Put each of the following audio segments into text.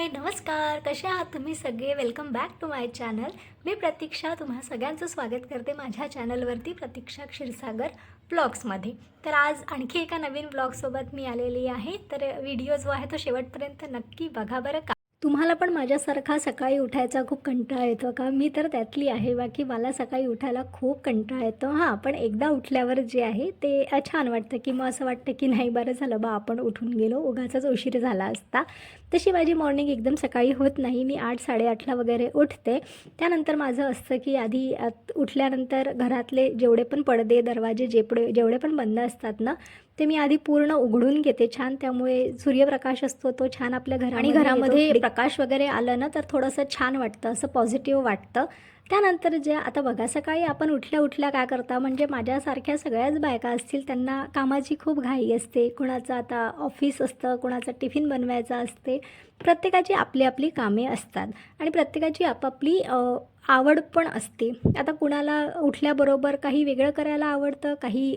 हाय नमस्कार, कसे आहात तुम्ही सगळे. Welcome back to my channel. मी प्रतीक्षा तुम्हा सगळ्यांचं स्वागत करते माझ्या चॅनलवरती प्रतीक्षा क्षीरसागर ब्लॉग्समध्ये. तर आज आणखी एका नवीन ब्लॉगसोबत मी आलेली आहे. तर व्हिडिओ जो आहे तो शेवटपर्यंत नक्की बघा बरं का. तुम्हाला पण माझ्यासारखा सकाळी उठायचा खूप कंटाळा येतो का? मी तर त्यातली आहे. बाकी मला सकाळी उठायला खूप कंटाळा येतो. हां, पण एकदा उठल्यावर जे आहे ते छान वाटतं की मग असं वाटतं की नाही, बरं झालं बा आपण उठून गेलो, उगाचच उशीर झाला असता. तशी माझी मॉर्निंग एकदम सकाळी होत नाही. मी 8-8:30ला वगैरे उठते. त्यानंतर माझं असतं की आधी उठल्यानंतर घरातले जेवढे पण पडदे दरवाजे जेवढे पण बंद असतात ना, ते मी आधी पूर्ण उघडून घेते छान. त्यामुळे सूर्यप्रकाश असतो तो छान आपल्या घरामध्ये प्रकाश वगैरे आलं ना तर थोडंसं छान वाटतं, असं पॉझिटिव्ह वाटतं. त्यानंतर जे आता बघा, सकाळी आपण उठल्या उठल्या काय करता, म्हणजे माझ्यासारख्या सगळ्याच बायका असतील त्यांना कामाची खूप घाई असते. कुणाचं आता ऑफिस असतं, कुणाचं टिफिन बनवायचं असते. प्रत्येकाची आपली आपली कामे असतात आणि प्रत्येकाची आपापली आवड पण असते. आता कुणाला उठल्याबरोबर काही वेगळं करायला आवडतं,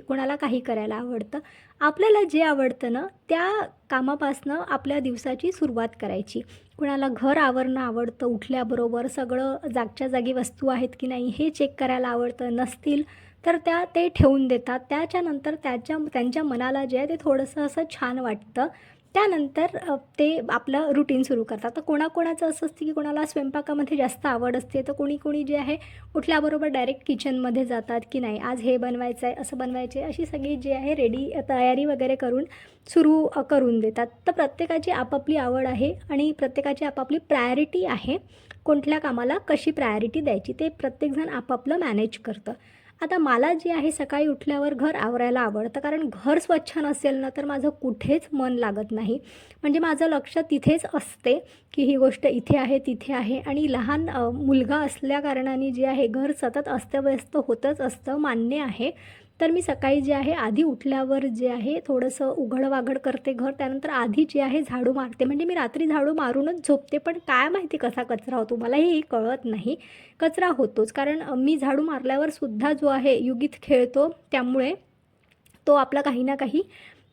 कुणाला काही करायला आवडतं. आपल्याला जे आवडतं ना त्या कामापासनं आपल्या दिवसाची सुरुवात करायची. कुणाला घर आवरणं आवडतं, उठल्याबरोबर सगळं जागच्या जागी वस्तू आहेत की नाही हे चेक करायला आवडतं. नसतील तर ते ठेवून देतात. त्याच्यानंतर त्यांच्या मनाला जे आहे ते थोडंसं असं छान वाटतं. त्यानंतर ते आपलं रुटीन सुरू करतात. तर कोणाकोणाचं असं असतं की कोणाला स्वयंपाकामध्ये जास्त आवड असते, तर कोणी जे आहे उठल्याबरोबर डायरेक्ट किचनमध्ये जातात की नाही आज हे बनवायचं आहे, असं बनवायचे, अशी सगळी जी आहे तयारी वगैरे करून सुरू करून देतात. तर प्रत्येकाची आपापली आवड आहे आणि प्रत्येकाची आपापली प्रायोरिटी आहे. कुठल्या कामाला कशी प्रायोरिटी द्यायची ते प्रत्येकजण आपापलं मॅनेज करतं. आता मला जे आहे सकाळी उठल्यावर घर आवरायला आवडतं, कारण घर स्वच्छ नसेल ना तर माझं कुठेच मन लागत नाही. म्हणजे माझं लक्ष तिथेच असते की ही गोष्ट इथे आहे तिथे आहे. आणि लहान मुलगा असल्याकारणाने जे आहे घर सतत अस्तव्यस्त होतच असतं, मान्य आहे. तर मी सकाळी जे आहे आधी उठल्यावर जे आहे थोडंसं उघडवाघड करते घर. त्यानंतर आधी जे आहे झाडू मारते. म्हणजे मी रात्री झाडू मारूनच झोपते, पण काय माहिती कसा कचरा होतो मलाही कळत नाही. कचरा होतोच, कारण मी झाडू मारल्यावर सुद्धा जो आहे युगीत खेळतो, त्यामुळे तो आपला काही ना काही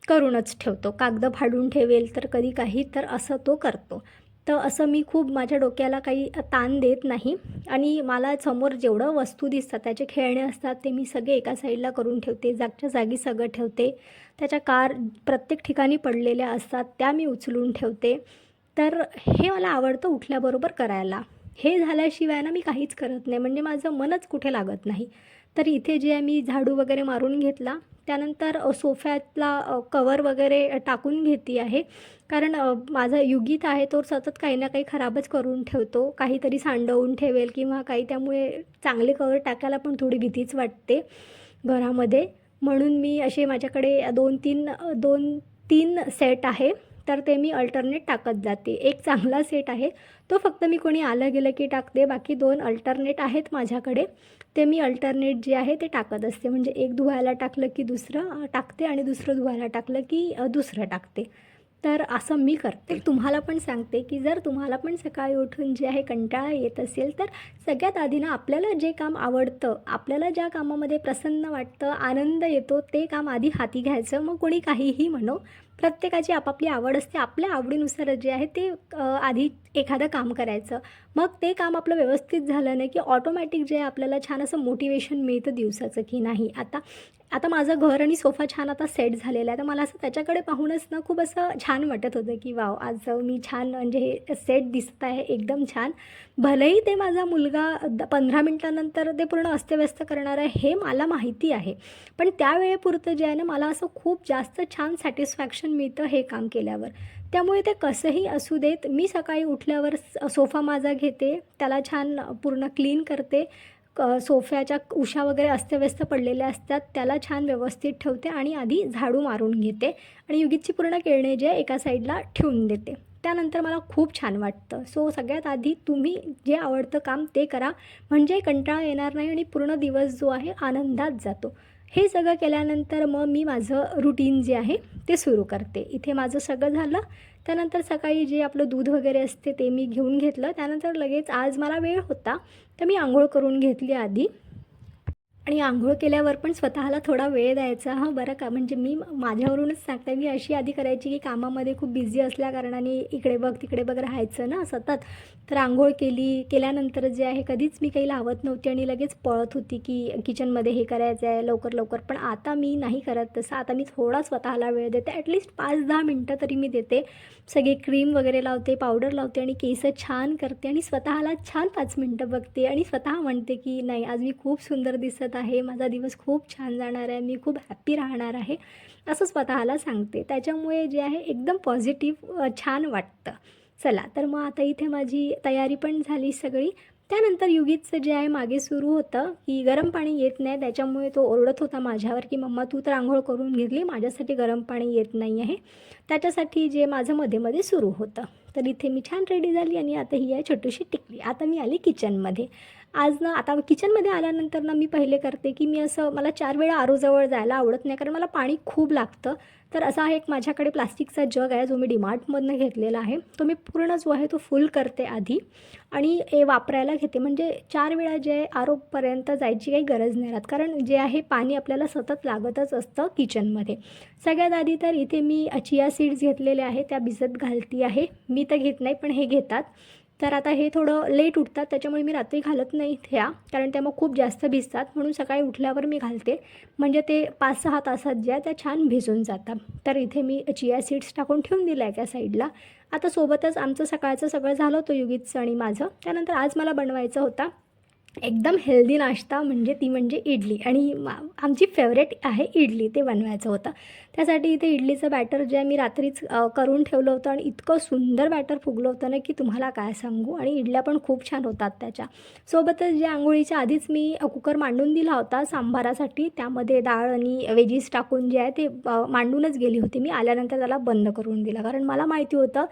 करूनच ठेवतो. कागदं फाडून ठेवेल तर कधी काही, तर असं तो करतो. तर असं मी खूप माझ्या डोक्याला काही ताण देत नाही. आणि मला समोर जेवढं वस्तू दिसतात त्याचे खेळणे असतात ते मी सगळे एका साईडला करून ठेवते. जागच्या जागी सगळं ठेवते. त्याच्या प्रत्येक ठिकाणी पडलेल्या असतात त्या मी उचलून ठेवते. तर हे मला आवडतं उठल्याबरोबर करायला. हे झाल्याशिवाय ना मी काहीच करत नाही, म्हणजे माझं मनच कुठे लागत नाही. तर इथे जे आहे मी झाडू वगैरे मारून घेतला. त्यानंतर सोफ्यातला कवर वगैरे टाकून घेते आहे. कारण माझा युगीत आहे तो सतत काही ना काही खराबच करून ठेवतो. काहीतरी सांडवून ठेवेल किंवा काही, त्यामुळे चांगले कवर टाकायला पण थोडी भीतीच वाटते घरामध्ये. म्हणून मी असे माझ्याकडे 2-3 सेट आहे. तर ते मी अल्टरनेट टाकत जाते. एक चांगला सेट आहे तो फक्त मी कोणी आलं गेलं की टाकते. बाकी 2 अल्टरनेट आहेत माझ्याकडे. ते मी अल्टरनेट जे आहे ते टाकत असते. म्हणजे एक धुवायला टाकलं की दुसरं टाकते आणि दुसरं धुवायला टाकलं की दुसरं टाकते. तर असं मी करते. तुम्हाला पण सांगते की जर तुम्हाला पण सकाळी उठून जे आहे कंटाळा येत असेल तर सगळ्यात आधी ना आपल्याला जे काम आवडतं, आपल्याला ज्या कामामध्ये प्रसन्न वाटतं, आनंद येतो, ते काम आधी हाती घ्यायचं. मग कोणी काहीही म्हणो, प्रत्येकाची आपापली आवड असते. आपल्या आवडीनुसार जे आहे ते आधी एखादं काम करायचं. मग ते काम आपलं व्यवस्थित झालं नाही की ऑटोमॅटिक जे आहे आपल्याला छान असं मोटिवेशन मिळतं दिवसाचं की नाही आता माझं घर आणि सोफा छान आता सेट झालेला आहे. तर मला असं त्याच्याकडे पाहूनच ना खूप असं छान वाटत होतं की वाव, आज मी छान, म्हणजे हे सेट दिसत आहे एकदम छान. भलेही ते माझा मुलगा 15 मिनटानंतर ते पूर्ण अस्तव्यस्त करणार आहे हे मला माहिती आहे, पण त्यावेळेपुरतं जे आहे ना मला असं खूप जास्त छान सॅटिस्फॅक्शन मिळतं हे काम केल्यावर. त्यामुळे ते कसंही असू देत, मी सकाळी उठल्यावर सोफा माझा घेते, त्याला छान पूर्ण क्लीन करते. सोफ्याच्या उशा वगैरे अस्तव्यस्त पडलेल्या असतात त्याला छान व्यवस्थित ठेवते आणि आधी झाडू मारून घेते आणि युगीतची पूर्ण खेळणे जे एका साईडला ठेवून देते. त्यानंतर मला खूप छान वाटतं. सो सगळ्यात आधी तुम्ही जे आवडतं काम ते करा, म्हणजे कंटाळा येणार नाही आणि पूर्ण दिवस जो आहे आनंदात जातो. हे सगळं केल्यानंतर मग मी माझं रुटीन जे आहे ते सुरू करते. इथे माझं सगळं झालं. त्यानंतर सकाळी जे आपलं दूध वगैरे असते ते मी घेऊन घेतलं. त्यानंतर लगेच आज मला वेळ होता तर मी आंघोळ करून घेतली आधी. आणि अंघोळ केल्यावर पण स्वतःला थोडा वेळ द्यायचा हां, बरं का. म्हणजे मी माझ्यावरूनच सांगते, मी अशी आधी करायची की कामामध्ये खूप बिझी असल्याकारणाने इकडे बघ, तिकडे बघ राहायचं ना सतत. तर अंघोळ केल्यानंतर जे आहे कधीच मी काही लावत नव्हती आणि लगेच पळत होती की किचनमध्ये हे करायचं आहे लवकर लवकर. पण आता मी नाही करत तसं. आता मी थोडा स्वतःला वेळ देते. ॲटलीस्ट 5-10 मिनटं तरी मी देते. सगळी क्रीम वगैरे लावते, पावडर लावते आणि केस छान करते आणि स्वतःला छान 5 मिनटं बघते आणि स्वतः म्हणते की नाही, आज मी खूप सुंदर दिसत आहे, माझा दिवस खूप छान जाणार आहे, मी खूप हॅप्पी राहणार आहे, असं स्वतःला सांगते. त्याच्यामुळे जे आहे एकदम पॉझिटिव्ह छान वाटतं. चला तर मग आता इथे माझी तयारी पण झाली सगळी. त्यानंतर युगीचं जे आहे मागे सुरू होतं की गरम पाणी येत नाही, त्याच्यामुळे तो ओरडत होता माझ्यावर की मम्मा तू तर आंघोळ करून घेतली, माझ्यासाठी गरम पाणी येत नाही आहे. त्याच्यासाठी जे माझं मध्ये मध्ये सुरू होतं. तर इथे मी छान रेडी झाली आणि आता ही आहे छोटीशी टिकली. आता मी आली किचनमध्ये. आज ना आता किचनमध्ये आल्यानंतर ना मी पहिले करते की मी असं, मला 4 वेळा आरोजवळ जायला आवडत नाही कारण मला पाणी खूप लागतं. तर असा एक माझ्याकडे प्लास्टिकचा जग आहे जो मी डीमार्टमधनं घेतलेला आहे. तो मी पूर्ण जो आहे तो फुल करते आधी आणि वापरायला घेते. म्हणजे 4 वेळा जे आरोपर्यंत जायची काही गरज नाही राहत, कारण जे आहे पाणी आपल्याला सतत लागतच असतं किचनमध्ये. सगळ्यात आधी तर इथे मी चिया सीड्स घेतलेले आहे, त्या भिजत घालती आहे. मी तर घेत नाही पण हे घेतात. तर आता हे थोडं लेट उठतात त्याच्यामुळे मी रात्री घालत नाही ह्या, कारण त्या मग खूप जास्त भिजतात. म्हणून सकाळी उठल्यावर मी घालते, म्हणजे ते 5-6 तासात ज्या त्या छान भिजून जातात. तर इथे मी चिया सीड्स टाकून ठेवून दिलं आहे एका साईडला. आता सोबतच आमचं सकाळचं सगळं झालं होतं युगीचं आणि माझं. त्यानंतर आज मला बनवायचा होता एकदम हेल्दी नाश्ता, म्हणजे इडली. आणि आमची फेवरेट आहे इडली, ते बनवायचं होतं. त्यासाठी इथे इडलीचं बॅटर जे आहे मी रात्रीच करून ठेवलं होतं आणि इतकं सुंदर बॅटर फुगलं होतं ना की तुम्हाला काय सांगू. आणि इडल्या पण खूप छान होतात त्याच्या. सोबतच जे आंघोळीच्या आधीच मी कुकर मांडून दिला होता सांबारासाठी. त्यामध्ये डाळ आणि वेजीस टाकून जे आहे ते मांडूनच गेली होती मी. आल्यानंतर त्याला बंद करून दिला, कारण मला माहिती होतं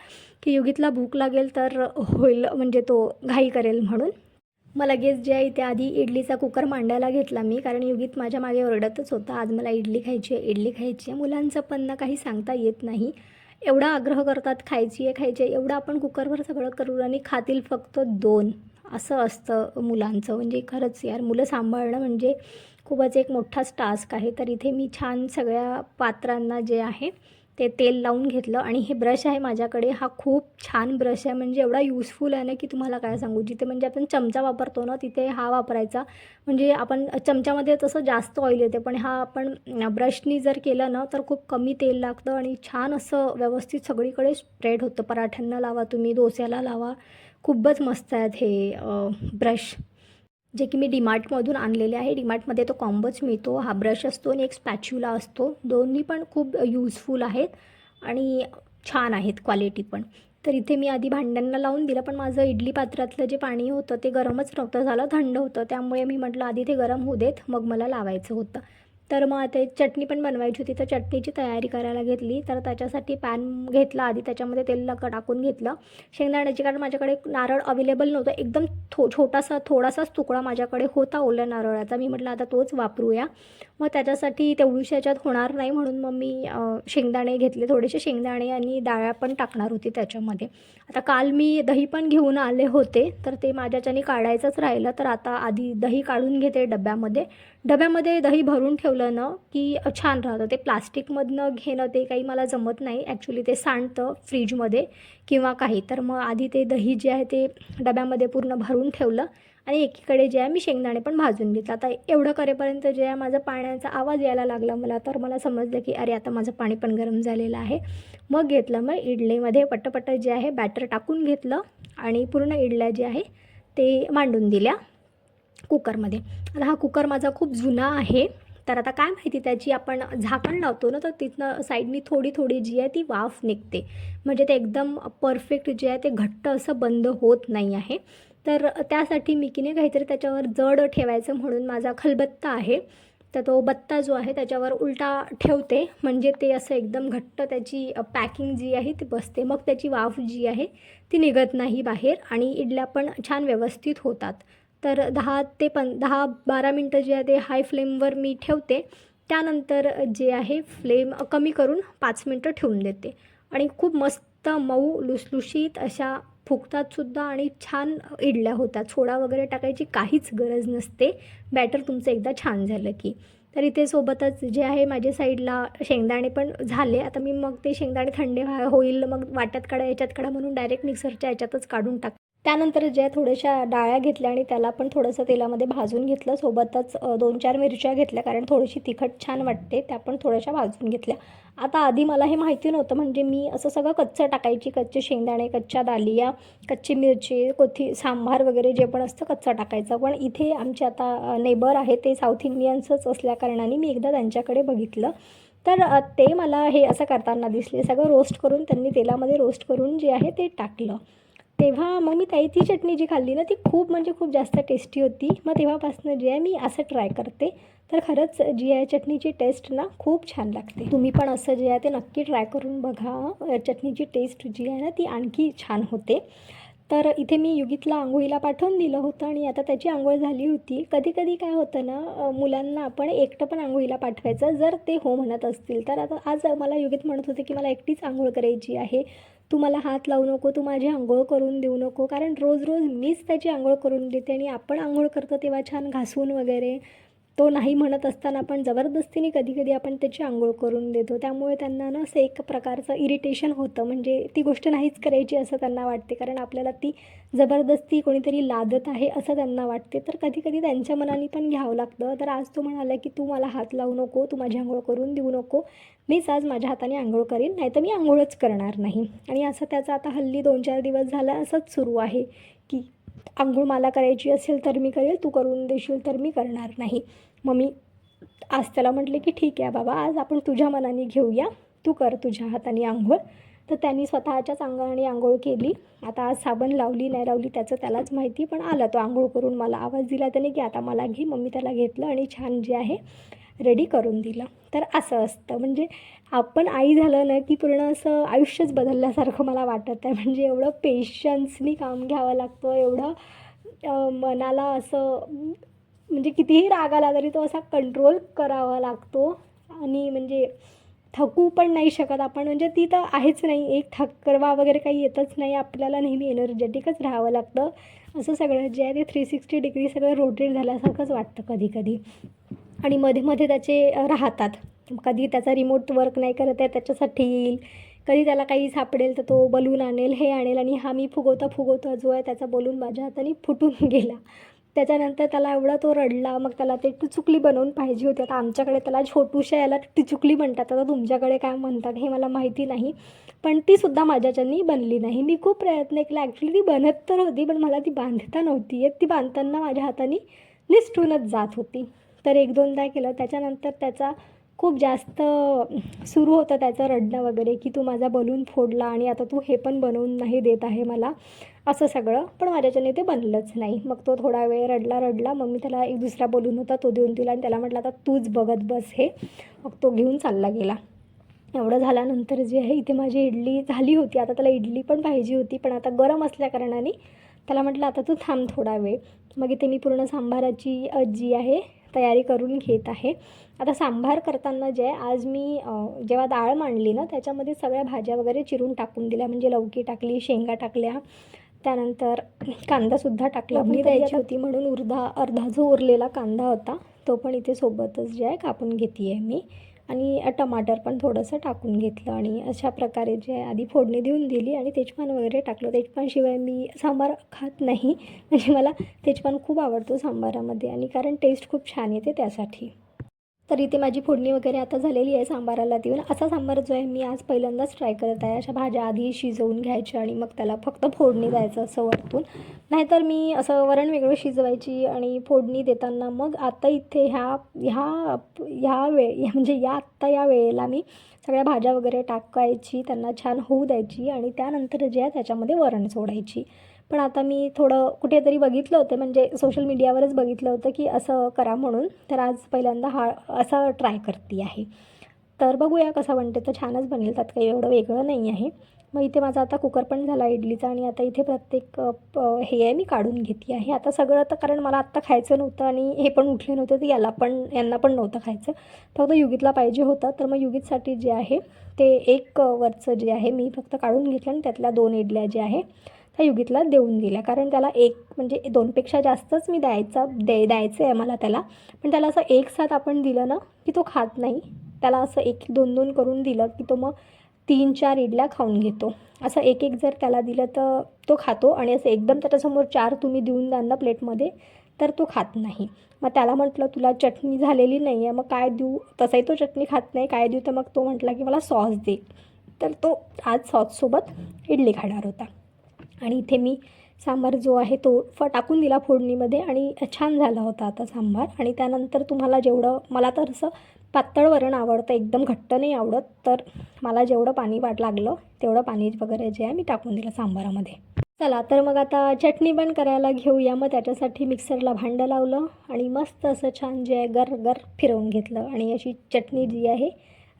की युगीतला भूक लागेल तर होईल, म्हणजे तो घाई करेल म्हणून. मग लगेच जे आहे आधी इडलीचा कुकर मांडायला घेतला मी, कारण युगीत माझ्या मागे ओरडतच होता, आज मला इडली खायची आहे, इडली खायची आहे. मुलांचं पण ना काही सांगता येत नाही. एवढा आग्रह करतात खायची आहे खायची आहे, एवढं आपण कुकरवर सगळं करू आणि खातील फक्त 2, असं असतं मुलांचं. म्हणजे खरंच यार, मुलं सांभाळणं म्हणजे खूपच एक मोठाच टास्क आहे. तर इथे मी छान सगळ्या पात्रांना जे आहे ते तेल लावून घेतलं. आणि हे ब्रश आहे माझ्याकडे, हा खूप छान ब्रश आहे, म्हणजे एवढा यूजफुल आहे ना की तुम्हाला काय सांगू. जिथे म्हणजे आपण चमचा वापरतो ना तिथे हा वापरायचा. म्हणजे आपण चमच्यामध्ये तसं जास्त ऑइल येते, पण हा आपण ब्रशनी जर केलं ना तर खूप कमी तेल लागतं आणि छान असं व्यवस्थित सगळीकडे स्प्रेड होतं. पराठ्यांना लावा तुम्ही, डोस्याला लावा, खूपच मस्त आहेत हे ब्रश, जे की मी डीमार्टमधून आणलेले आहे. डीमार्टमध्ये तो कॉम्बोच मिळतो. हा ब्रश असतो आणि एक स्पॅच्युला असतो. दोन्ही पण खूप यूजफुल आहेत आणि छान आहेत क्वालिटी पण. तर इथे मी आधी भांड्यांना लावून दिलं, पण माझं इडली पात्रातलं जे पाणी होतं ते गरमच नव्हतं झालं, थंड होतं. त्यामुळे मी म्हटलं आधी ते गरम होऊ देत, मग मला लावायचं होतं. तर मग आता एक चटणी पण बनवायची होती, तर चटणीची तयारी करायला घेतली. तर त्याच्यासाठी पॅन घेतला आधी, त्याच्यामध्ये तेल टाकून घेतलं शेंगदाण्याची, कारण माझ्याकडे नारळ अवेलेबल नव्हतं. एकदम थोडासाच तुकडा माझ्याकडे होता ओल्या नारळाचा. मी म्हटलं आता तोच वापरूया. मग त्याच्यासाठी तेवढीशा ह्याच्यात होणार नाही, म्हणून मग मी शेंगदाणे घेतले, थोडेसे शेंगदाणे आणि डाळ पण टाकणार होती त्याच्यामध्ये. आता काल मी दही पण घेऊन आले होते, तर ते माझ्याच्याने काढायचंच राहिलं. तर आता आधी दही काढून घेते डब्यामध्ये दही भरून ठेवलं ना की छान राहतं. ते प्लास्टिकमधनं घेणं ते काही मला जमत नाही ॲक्च्युली, ते सांडतं फ्रीजमध्ये किंवा काही. तर मग आधी ते दही जे आहे ते डब्यामध्ये पूर्ण भरून ठेवलं आणि एकीकडे जे आहे मी शेंगदाणे पण भाजून घेतलं. आता एवढं करेपर्यंत जे आहे माझा पाण्याचा आवाज यायला लागला मला, तर मला समजलं की अरे आता माझं पाणी पण गरम झालेलं आहे. मग इडलीमध्ये पटपट जे आहे बॅटर टाकून घेतलं आणि पूर्ण इडल्या जे आहे ते मांडून दिल्या कुकरमध्ये. आता हा कुकर माझा खूप जुना आहे, तर आता काय माहिती त्याची आपण झाकण लावतो ना तर तिथनं साईडनी थोडी थोडी जी आहे ती वाफ निघते, म्हणजे ते एकदम परफेक्ट जे आहे ते घट्ट असं बंद होत नाही आहे. तर त्यासाठी मी की नाही काहीतरी त्याच्यावर जड ठेवायचं म्हणून माझा खलबत्ता आहे, तर तो बत्ता जो आहे त्याच्यावर उलटा ठेवते, म्हणजे ते असं एकदम घट्ट त्याची पॅकिंग जी आहे ती बसते. मग त्याची वाफ जी आहे ती निघत नाही बाहेर आणि इडल्या पण छान व्यवस्थित होतात. तर 10-12 मिनटं जे आहे ते हाय फ्लेमवर मी ठेवते. त्यानंतर जे आहे फ्लेम कमी करून 5 मिनटं ठेवून देते आणि खूप मस्त मऊ लुसलुशीत अशा फुगतातसुद्धा आणि छान इडल्या होतात. सोडा वगैरे टाकायची काहीच गरज नसते बॅटर तुमचं एकदा छान झालं की. तर इथे सोबतच जे आहे माझ्या साईडला शेंगदाणे पण झाले. आता मी मग ते शेंगदाणे थंड होईल मग वाट्यात काढा याच्यात काढा म्हणून डायरेक्ट मिक्सरच्या याच्यातच काढून टाक. त्यानंतर ज्या थोड्याशा डाळ्या घेतल्या आणि त्याला पण थोडंसं तेलामध्ये भाजून घेतलं. सोबतच 2-4 मिरच्या घेतल्या कारण थोडीशी तिखट छान वाटते, त्या पण थोड्याशा भाजून घेतल्या. आता आधी मला हे माहिती नव्हतं, म्हणजे मी असं सगळं कच्चं टाकायची. कच्चे शेंगदाणे, कच्च्या दालिया, कच्ची मिरची, सांबार वगैरे जे पण असतं कच्चं टाकायचं. पण इथे आमचे आता नेबर आहे ते साऊथ इंडियन्सच असल्याकारणाने मी एकदा त्यांच्याकडे बघितलं. तर ते मला हे असं करताना दिसले. सगळं रोस्ट करून त्यांनी तेलामध्ये रोस्ट करून जे आहे ते टाकलं. तेव्हा मग मी ती चटणी जी खाल्ली ना ती खूप म्हणजे खूप जास्त टेस्टी होती. मग तेव्हापासून जे आहे मी असं ट्राय करते. तर खरंच जी आहे चटणीची टेस्ट ना खूप छान लागते. तुम्ही पण असं जे आहे ते नक्की ट्राय करून बघा. चटणीची टेस्ट जी आहे ना ती आणखी छान होते. तर इथे मी युगितला अंघोळीला पाठवून दिलं होतं आणि आता त्याची अंघोळ झाली होती. कधी कधी काय होतं ना, मुलांना आपण एकटं पण अंघोळीला पाठवायचं जर ते हो म्हणत असतील तर. आता आज मला युगित म्हणत होते की मला एकटीच अंघोळ करायची आहे, तू मला हात लावू नको, तू माझी अंघोळ करून देऊ नको. कारण रोज रोज मीच त्याची अंघोळ करून देते आणि आपण अंघोळ करतो तेव्हा छान घासून वगैरे. तो नाही म्हणत असताना पण जबरदस्तीने कधी कधी आपण त्याची अंघोळ करून देतो. त्यामुळे त्यांना ना असं एक प्रकारचं इरिटेशन होतं, म्हणजे ती गोष्ट नाहीच करायची असं त्यांना वाटते. कारण आपल्याला ती जबरदस्ती कोणीतरी लादत आहे असं त्यांना वाटते. तर कधी कधी त्यांच्या मनाने पण घ्यावं लागतं. तर आज तो म्हणाला की तू मला हात लावू नको, तू माझी अंघोळ करून देऊ नको, मीच आज माझ्या हाताने अंघोळ करीन, नाही तर मी अंघोळच करणार नाही. आणि असं त्याचं आता हल्ली 2-4 दिवस झालं असंच सुरू आहे की अंघोळ मला करायची असेल तर मी करेल, तू करून देशील तर मी करणार नाही. मग मी आज त्याला म्हटले की ठीक आहे बाबा, आज आपण तुझ्या मनाने घेऊया, तू कर तुझ्या हाताने अंघोळ. तर त्यांनी स्वतःच्याच अंगाने अंघोळ केली. आता आज साबण लावली नाही लावली त्याचं त्यालाच माहिती, पण आला तो अंघोळ करून मला आवाज दिला त्याने की आता मला घे. मग मी त्याला घेतलं आणि छान जे आहे रेडी करून दिलं. तर असं असतं, म्हणजे आपण आई झालं ना की पूर्ण असं आयुष्यच बदलल्यासारखं मला वाटत आहे. म्हणजे एवढं पेशन्सनी काम घ्यावं लागतं, एवढं मनाला असं म्हणजे कितीही राग आला तरी तो असा कंट्रोल करावा लागतो. आणि म्हणजे थकू पण नाही शकत आपण, म्हणजे ती तर आहेच नाही, एक थकवा वगैरे काही येतच नाही आपल्याला. नेहमी एनर्जेटिकच राहावं लागतं. असं सगळं जे आहे ते 360 डिग्री सगळं रोटेट झाल्यासारखंच वाटतं कधी कधी. आणि मध्ये मध्ये त्याचे राहतात, कधी त्याचा रिमोट वर्क नाही करत आहे त्याच्यासाठी येईल, कधी त्याला काही सापडेल तर तो बलून आणेल, हे आणेल. आणि हा मी फुगवता जो आहे त्याचा बलून माझ्या हाताने फुटून गेला. त्याच्यानंतर त्याला एवढा तो रडला. मग त्याला ते टिचुकली बनवून पाहिजे होती. आता आमच्याकडे त्याला छोटूशा याला टिचुकली म्हणतात, आता तुमच्याकडे काय म्हणतात हे मला माहिती नाही. पण तीसुद्धा माझ्याच्यानी बनली नाही. मी खूप प्रयत्न केला, ॲक्च्युली ती बनत तर होती पण मला ती बांधता नव्हती येत. ती बांधताना माझ्या हाताने निसटूनच जात होती. तर 1-2दा केलं. त्याच्यानंतर त्याचा खूप जास्त सुरू होतं त्याचं रडणं वगैरे की तू माझा बलून फोडला आणि आता तू हे पण बनवून नाही देत आहे मला, असं सगळं. पण माझ्याच्याने ते बनलंच नाही. मग तो थोडा वेळ रडला. मग मी त्याला एक दुसरा बलून होता तो देऊन दिला आणि त्याला म्हटलं आता तूच बघत बस हे. मग तो घेऊन चालला गेला. एवढं झाल्यानंतर जे आहे इथे माझी इडली झाली होती. आता त्याला इडली पण पाहिजे होती, पण आता गरम असल्याकारणाने त्याला म्हटलं आता तू थांब थोडा वेळ. मग इथे मी पूर्ण सांबाराची जी आहे तयारी करून घेत आहे. आता सांबार करताना जे आहे आज मी जेव्हा डाळ मांडली ना त्याच्यामध्ये सगळ्या भाज्या वगैरे चिरून टाकून दिल्या. म्हणजे लौकी टाकली, शेंगा टाकल्या, त्यानंतर कांदासुद्धा टाकला. फोडणी द्यायची होती म्हणून अर्धा जो उरलेला कांदा होता तो पण इथे सोबतच जे आहे कापून घेते आहे मी. आणि टमाटर पण थोडंसं टाकून घेतलं आणि अशा प्रकारे जे आहे आधी फोडणी देऊन दिली आणि तेजपान वगैरे टाकलं. तेजपानशिवाय मी सांबार खात नाही, म्हणजे मला तेजपान खूप आवडतो सांबारामध्ये आणि कारण टेस्ट खूप छान येते त्यासाठी. तर इथे माझी फोडणी वगैरे आता झालेली आहे सांबाराला देऊन. असा सांबार जो आहे मी आज पहिल्यांदाच ट्राय करत आहे. अशा भाज्या आधी शिजवून घ्यायच्या आणि मग त्याला फक्त फोडणी द्यायचं असं वरतून. नाहीतर मी असं वरण वेगळं शिजवायची आणि फोडणी देताना मग आता इथे या वेळेला मी सगळ्या भाज्या वगैरे टाकायची, त्यांना छान होऊ द्यायची आणि त्यानंतर जे आहे त्याच्यामध्ये वरण सोडायची. पण आता मी थोडं कुठेतरी बघितलं होतं, म्हणजे सोशल मीडियावरच बघितलं होतं की असं करा म्हणून. तर आज पहिल्यांदा असं ट्राय करते आहे. तर बघूया कसं बनते. तर छानच बनेल, त्यात काही एवढं वेगळं नाही आहे. मग इथे माझा आता कुकर पण झाला इडलीचा आणि आता इथे प्रत्येक हे आहे मी काढून घेते आहे. आता सगळं तर कारण मला आत्ता खायचं नव्हतं आणि हे पण उठले नव्हते तर यांना पण नव्हतं खायचं, फक्त युगितला पाहिजे होतं. तर मग युगितसाठी जे आहे ते एक वरचं जे आहे मी फक्त काढून घेतलं आणि त्यातल्या 2 इडल्या ज्या आहे त्या युगीतला देऊन दिल्या. कारण त्याला एक म्हणजे 2पेक्षा जास्तच मी द्यायचं आहे मला त्याला. पण त्याला असं एक साथ आपण दिलं ना की तो खात नाही. त्याला असं 1-2 करून दिलं की तो मग 3-4 इडल्या खाऊन घेतो. असं एक जर त्याला दिलं तर तो खातो आणि असं एकदम त्याच्यासमोर 4 तुम्ही देऊन द्याल ना प्लेटमध्ये तर तो खात नाही. मग त्याला म्हटलं तुला चटणी झालेली नाही आहे मग काय देऊ, तसाही तो चटणी खात नाही, काय देऊ, तर मग तो म्हटला की मला सॉस दे. तर तो आज सॉससोबत इडली खाणार होता. आणि इथे मी सांबार जो आहे तो टाकून दिला फोडणीमध्ये आणि छान झाला होता आता सांबार. आणि त्यानंतर तुम्हाला जेवढं, मला तर असं पातळ वरण आवडतं, एकदम घट्ट नाही आवडत, तर मला जेवढं पाणी लागलं तेवढं पाणी वगैरे जे आहे मी टाकून दिलं सांबारामध्ये. चला तर मग आता चटणी पण करायला घेऊया. मग त्याच्यासाठी मिक्सरला भांडं लावलं आणि मस्त असं छान जे आहे गर फिरवून घेतलं आणि अशी चटणी जी आहे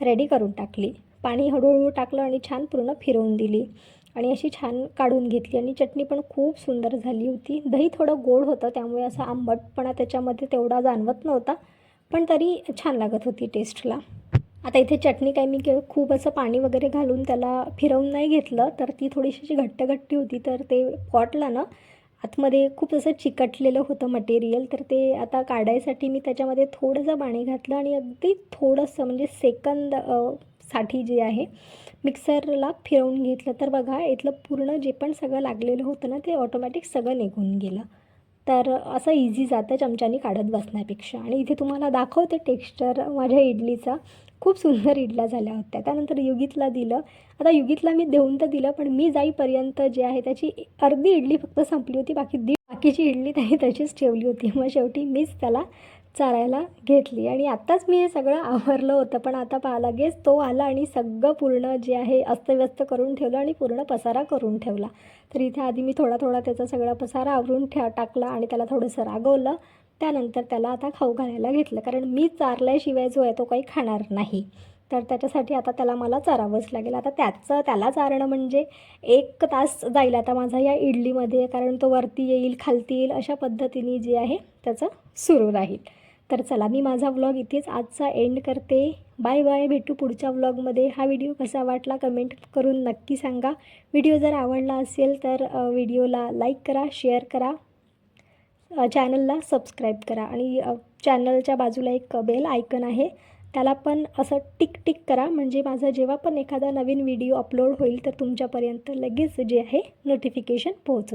रेडी करून टाकली. पाणी हळूहळू टाकलं आणि छान पूर्ण फिरवून दिली आणि अशी छान काढून घेतली. आणि चटणी पण खूप सुंदर झाली होती. दही थोडं गोड होतं त्यामुळे असा आंबटपणा त्याच्यामध्ये तेवढा जाणवत नव्हता, पण तरी छान लागत होती टेस्टला. आता इथे चटणी काही मी खूप असं पाणी वगैरे घालून त्याला फिरवून नाही घेतलं, तर ती थोडीशी घट्ट होती. तर ते पॉटला ना आतमध्ये खूप असं चिकटलेलं होतं मटेरियल, तर ते आता काढायसाठी मी त्याच्यामध्ये थोडंसं पाणी घातलं आणि अगदी थोडंसं म्हणजे सेकंद साठी जे आहे मिक्सरला फिरवून घेतलं. तर बघा इथलं पूर्ण जे पण सगळं लागलेलं होतं ना ते ऑटोमॅटिक सगळं निघून गेलं. तर असं इझी जातं चमच्यानी काढत बसण्यापेक्षा. आणि इथे तुम्हाला दाखवते टेक्स्चर माझ्या इडलीचा. खूप सुंदर इडल्या झाल्या होत्या. त्यानंतर युगीतला दिलं. आता युगीतला मी देऊन तर दिलं, पण मी जाईपर्यंत जे आहे त्याची अर्धी इडली फक्त संपली होती. बाकीची इडली त्याने तशीच ठेवली होती. मग शेवटी मीच त्याला चारायला घेतली. आणि आत्ताच मी हे सगळं आवरलं होतं, पण आता लगेच तो आला आणि सगळं पूर्ण जे आहे अस्तव्यस्त करून ठेवलं आणि पूर्ण पसारा करून ठेवला. तर इथे आधी मी थोडा त्याचा सगळा पसारा आवरून टाकला आणि त्याला थोडंसं रागवलं. त्यानंतर त्याला आता खाऊ घालायला घेतलं, कारण मी चारल्याशिवाय जो आहे तो काही खाणार नाही. तर त्याच्यासाठी आता त्याला मला चारावंच लागेल. आता त्याला चारणं म्हणजे 1 तास जाईल आता माझा या इडलीमध्ये, कारण तो वरती येईल खालती येईल अशा पद्धतीने जे आहे त्याचं सुरू राहील. तर चला मी माझा व्लॉग इथेच आजचा एंड करते. बाय बाय, भेटू पुढच्या व्लॉगमध्ये. हा व्हिडिओ कसा वाटला कमेंट करून नक्की सांगा. व्हिडिओ जर आवडला असेल तर व्हिडिओला लाईक करा, शेअर करा, चॅनलला सबस्क्राईब करा आणि चॅनलच्या बाजूला एक बेल आयकन आहे त्याला पण असं टिक करा, म्हणजे माझा जेव्हा पण एखादा नवीन व्हिडिओ अपलोड होईल तर तुमच्यापर्यंत लगेच जे आहे नोटिफिकेशन पोहोचेल.